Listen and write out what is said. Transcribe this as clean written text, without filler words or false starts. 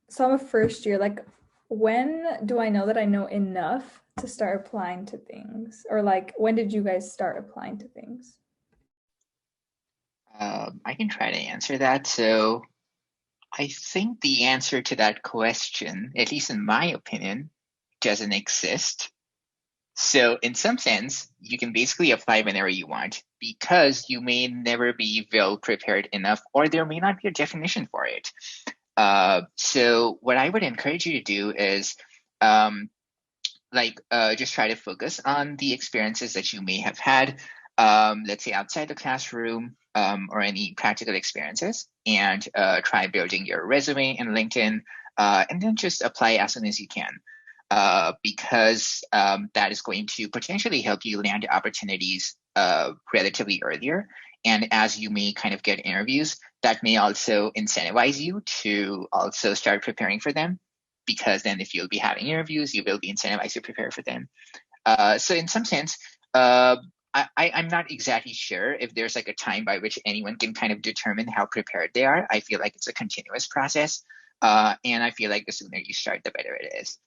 So I'm a first year. Like, when do I know that I know enough to start applying to things? Or like, when did you guys start applying to things? I can try to answer that. So I think the answer to that question, at least in my opinion, doesn't exist. So in some sense, you can basically apply whenever you want because you may never be well prepared enough, or there may not be a definition for it. So what I would encourage you to do is um, just try to focus on the experiences that you may have had, let's say outside the classroom, or any practical experiences, and try building your resume and LinkedIn, and then just apply as soon as you can. Because that is going to potentially help you land opportunities relatively earlier. And as you may kind of get interviews, that may also incentivize you to also start preparing for them, because then if you'll be having interviews, you will be incentivized to prepare for them. So in some sense, uh, I'm not exactly sure if there's like a time by which anyone can kind of determine how prepared they are. I feel like it's a continuous process. And I feel like the sooner you start, the better it is.